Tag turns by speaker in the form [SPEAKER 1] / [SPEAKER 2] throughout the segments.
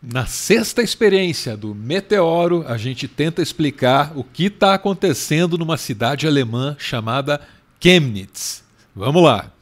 [SPEAKER 1] Na sexta experiência do Meteoro, a gente tenta explicar o que está acontecendo numa cidade alemã chamada Chemnitz. Vamos lá!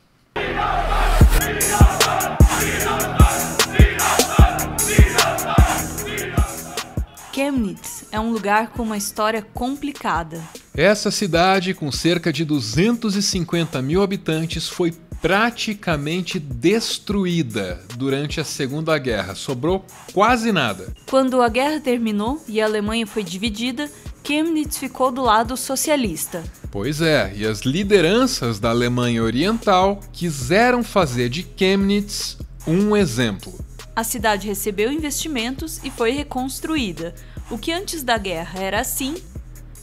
[SPEAKER 2] Chemnitz é um lugar com uma história complicada.
[SPEAKER 1] Essa cidade, com cerca de 250 mil habitantes, foi praticamente destruída durante a Segunda Guerra. Sobrou quase nada.
[SPEAKER 2] Quando a guerra terminou e a Alemanha foi dividida, Chemnitz ficou do lado socialista.
[SPEAKER 1] Pois é, e as lideranças da Alemanha Oriental quiseram fazer de Chemnitz um exemplo.
[SPEAKER 2] A cidade recebeu investimentos e foi reconstruída. O que antes da guerra era assim,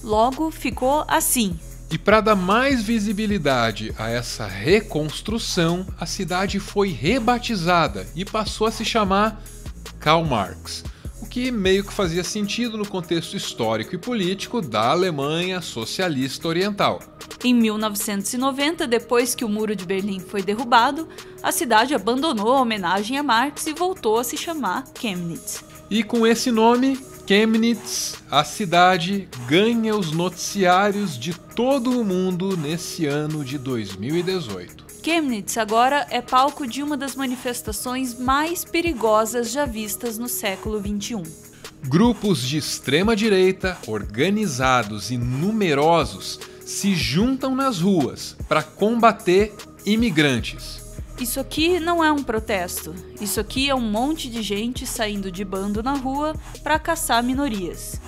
[SPEAKER 2] logo ficou assim.
[SPEAKER 1] E para dar mais visibilidade a essa reconstrução, a cidade foi rebatizada e passou a se chamar Karl Marx, o que meio que fazia sentido no contexto histórico e político da Alemanha socialista oriental.
[SPEAKER 2] Em 1990, depois que o Muro de Berlim foi derrubado, a cidade abandonou a homenagem a Marx e voltou a se chamar Chemnitz.
[SPEAKER 1] E com esse nome, Chemnitz, a cidade ganha os noticiários de todo o mundo nesse ano de 2018.
[SPEAKER 2] Chemnitz agora é palco de uma das manifestações mais perigosas já vistas no século XXI.
[SPEAKER 1] Grupos de extrema-direita, organizados e numerosos, se juntam nas ruas para combater imigrantes.
[SPEAKER 2] Isso aqui não é um protesto. Isso aqui é um monte de gente saindo de bando na rua para caçar minorias.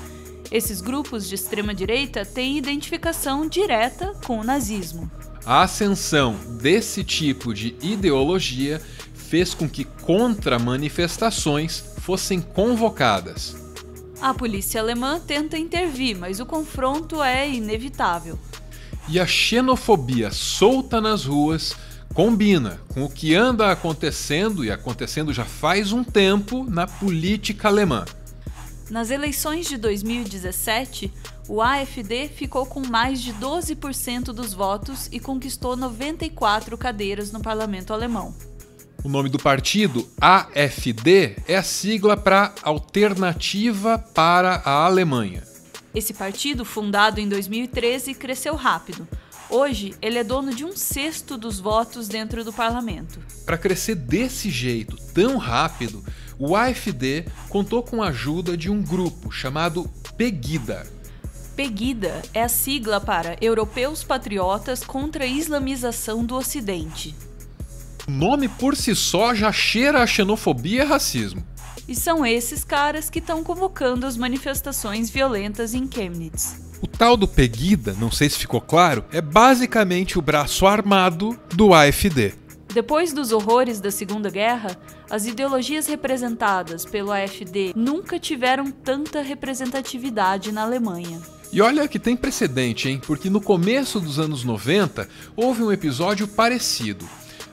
[SPEAKER 2] Esses grupos de extrema-direita têm identificação direta com o nazismo.
[SPEAKER 1] A ascensão desse tipo de ideologia fez com que contra-manifestações fossem convocadas.
[SPEAKER 2] A polícia alemã tenta intervir, mas o confronto é inevitável.
[SPEAKER 1] E a xenofobia solta nas ruas combina com o que anda acontecendo, e acontecendo já faz um tempo, na política alemã.
[SPEAKER 2] Nas eleições de 2017, o AfD ficou com mais de 12% dos votos e conquistou 94 cadeiras no parlamento alemão.
[SPEAKER 1] O nome do partido, AfD, é a sigla para Alternativa para a Alemanha.
[SPEAKER 2] Esse partido, fundado em 2013, cresceu rápido. Hoje, ele é dono de 1/6 dos votos dentro do parlamento.
[SPEAKER 1] Para crescer desse jeito, tão rápido, o AfD contou com a ajuda de um grupo chamado Pegida.
[SPEAKER 2] Pegida é a sigla para Europeus Patriotas contra a Islamização do Ocidente.
[SPEAKER 1] O nome por si só já cheira a xenofobia e racismo.
[SPEAKER 2] E são esses caras que estão convocando as manifestações violentas em Chemnitz.
[SPEAKER 1] O tal do Pegida, não sei se ficou claro, é basicamente o braço armado do AfD.
[SPEAKER 2] Depois dos horrores da Segunda Guerra, as ideologias representadas pelo AfD nunca tiveram tanta representatividade na Alemanha.
[SPEAKER 1] E olha que tem precedente, hein? Porque no começo dos anos 90 houve um episódio parecido.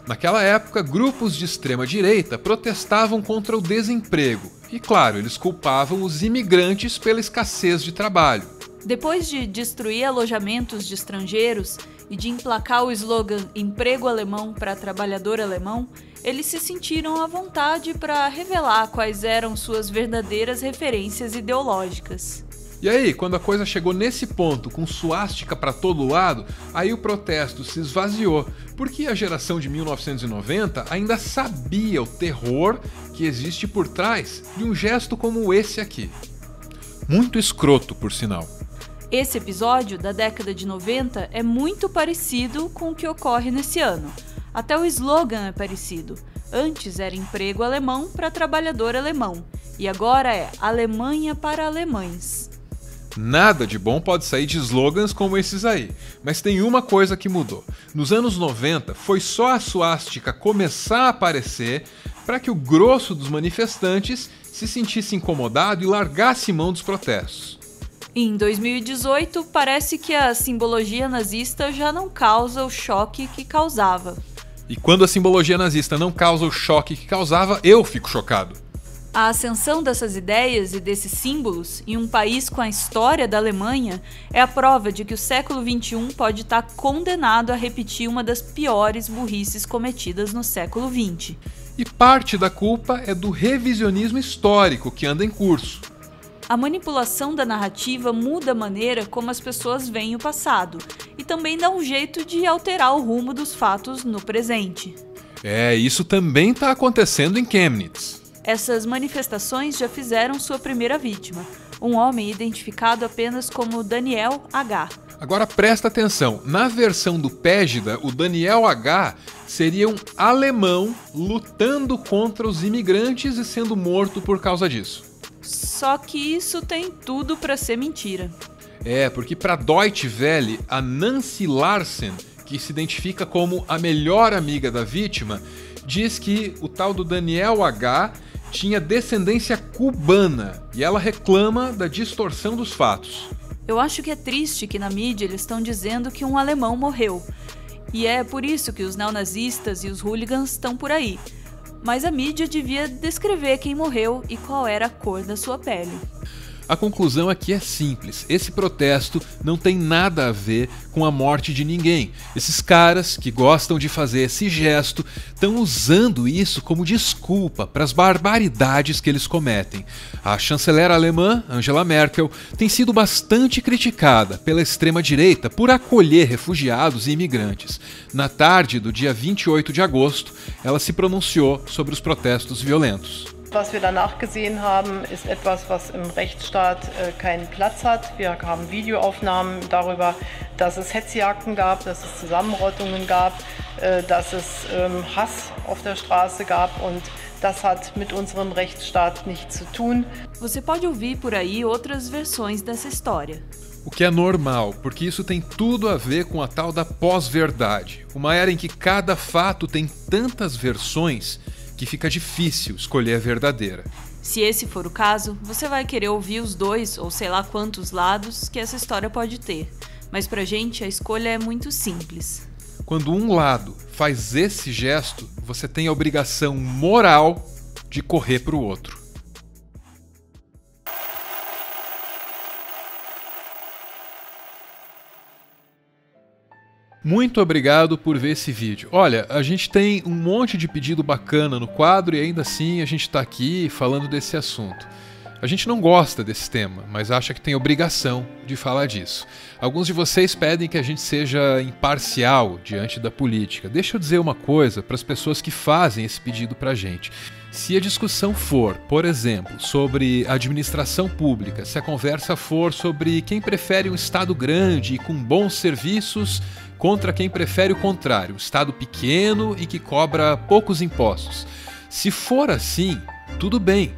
[SPEAKER 1] Naquela época, grupos de extrema-direita protestavam contra o desemprego. E claro, eles culpavam os imigrantes pela escassez de trabalho.
[SPEAKER 2] Depois de destruir alojamentos de estrangeiros e de emplacar o slogan "Emprego alemão para trabalhador alemão", eles se sentiram à vontade para revelar quais eram suas verdadeiras referências ideológicas.
[SPEAKER 1] E aí, quando a coisa chegou nesse ponto, com suástica para todo lado, aí o protesto se esvaziou, porque a geração de 1990 ainda sabia o terror que existe por trás de um gesto como esse aqui. Muito escroto, por sinal.
[SPEAKER 2] Esse episódio da década de 90 é muito parecido com o que ocorre nesse ano. Até o slogan é parecido. Antes era emprego alemão para trabalhador alemão, e agora é Alemanha para alemães.
[SPEAKER 1] Nada de bom pode sair de slogans como esses aí, mas tem uma coisa que mudou. Nos anos 90, foi só a suástica começar a aparecer para que o grosso dos manifestantes se sentisse incomodado e largasse mão dos protestos.
[SPEAKER 2] Em 2018, parece que a simbologia nazista já não causa o choque que causava.
[SPEAKER 1] E quando a simbologia nazista não causa o choque que causava, eu fico chocado.
[SPEAKER 2] A ascensão dessas ideias e desses símbolos em um país com a história da Alemanha é a prova de que o século XXI pode estar condenado a repetir uma das piores burrices cometidas no século XX.
[SPEAKER 1] E parte da culpa é do revisionismo histórico que anda em curso.
[SPEAKER 2] A manipulação da narrativa muda a maneira como as pessoas veem o passado e também dá um jeito de alterar o rumo dos fatos no presente.
[SPEAKER 1] Isso também está acontecendo em Chemnitz.
[SPEAKER 2] Essas manifestações já fizeram sua primeira vítima, um homem identificado apenas como Daniel H.
[SPEAKER 1] Agora presta atenção, na versão do Pégida, o Daniel H. seria um alemão lutando contra os imigrantes e sendo morto por causa disso.
[SPEAKER 2] Só que isso tem tudo para ser mentira.
[SPEAKER 1] Porque para Deutsche Welle, a Nancy Larsen, que se identifica como a melhor amiga da vítima, diz que o tal do Daniel H. tinha descendência cubana e ela reclama da distorção dos fatos.
[SPEAKER 2] Eu acho que é triste que na mídia eles estão dizendo que um alemão morreu. E é por isso que os neonazistas e os hooligans estão por aí. Mas a mídia devia descrever quem morreu e qual era a cor da sua pele.
[SPEAKER 1] A conclusão aqui é simples, esse protesto não tem nada a ver com a morte de ninguém. Esses caras que gostam de fazer esse gesto estão usando isso como desculpa para as barbaridades que eles cometem. A chanceler alemã, Angela Merkel, tem sido bastante criticada pela extrema-direita por acolher refugiados e imigrantes. Na tarde do dia 28 de agosto, ela se pronunciou sobre os protestos violentos.
[SPEAKER 3] Was wir danach gesehen haben, ist etwas, was im Rechtsstaat keinen Platz hat. Wir haben Videoaufnahmen darüber, dass es Hetzjagden gab, dass es Zusammenrottungen gab, dass es Hass auf der Straße gab und das hat mit unserem Rechtsstaat nichts zu tun.
[SPEAKER 2] Você pode ouvir por aí outras versões dessa história.
[SPEAKER 1] O que é normal, porque isso tem tudo a ver com a tal da pós-verdade. Uma era em que cada fato tem tantas versões que fica difícil escolher a verdadeira.
[SPEAKER 2] Se esse for o caso, você vai querer ouvir os dois ou sei lá quantos lados que essa história pode ter. Mas pra gente a escolha é muito simples.
[SPEAKER 1] Quando um lado faz esse gesto, você tem a obrigação moral de correr para o outro. Muito obrigado por ver esse vídeo. Olha, a gente tem um monte de pedido bacana no quadro e ainda assim a gente está aqui falando desse assunto. A gente não gosta desse tema, mas acha que tem obrigação de falar disso. Alguns de vocês pedem que a gente seja imparcial diante da política. Deixa eu dizer uma coisa para as pessoas que fazem esse pedido para a gente. Se a discussão for, por exemplo, sobre administração pública, se a conversa for sobre quem prefere um Estado grande e com bons serviços contra quem prefere o contrário, um Estado pequeno e que cobra poucos impostos. Se for assim, tudo bem.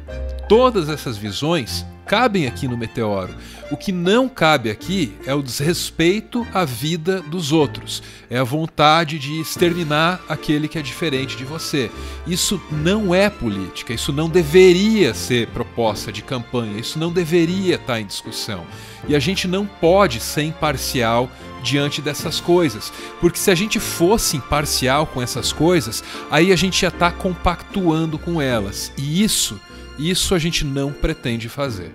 [SPEAKER 1] Todas essas visões cabem aqui no Meteoro. O que não cabe aqui é o desrespeito à vida dos outros. É a vontade de exterminar aquele que é diferente de você. Isso não é política, isso não deveria ser proposta de campanha, isso não deveria estar em discussão. E a gente não pode ser imparcial diante dessas coisas, porque se a gente fosse imparcial com essas coisas, aí a gente ia estar compactuando com elas. E isso a gente não pretende fazer.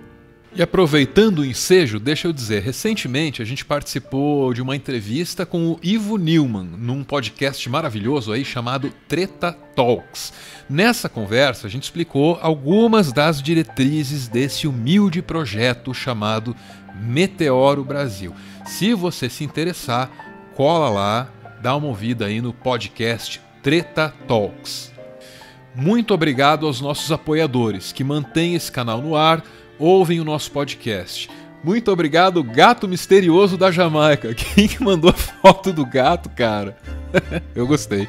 [SPEAKER 1] E aproveitando o ensejo, deixa eu dizer, recentemente a gente participou de uma entrevista com o Ivo Neumann, num podcast maravilhoso aí chamado Treta Talks. Nessa conversa a gente explicou algumas das diretrizes desse humilde projeto chamado Meteoro Brasil. Se você se interessar, cola lá, dá uma ouvida aí no podcast Treta Talks. Muito obrigado aos nossos apoiadores que mantêm esse canal no ar, ouvem o nosso podcast. Muito obrigado, Gato Misterioso da Jamaica. Quem que mandou a foto do gato, cara? Eu gostei.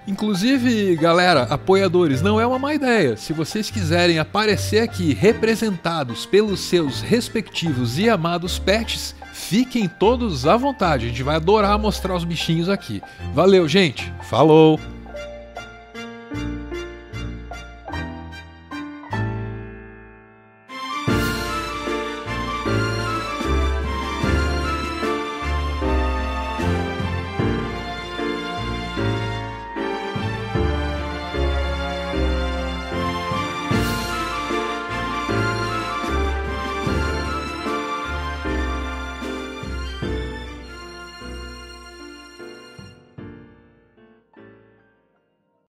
[SPEAKER 1] Inclusive, galera, apoiadores, não é uma má ideia. Se vocês quiserem aparecer aqui representados pelos seus respectivos e amados pets, fiquem todos à vontade. A gente vai adorar mostrar os bichinhos aqui. Valeu, gente. Falou!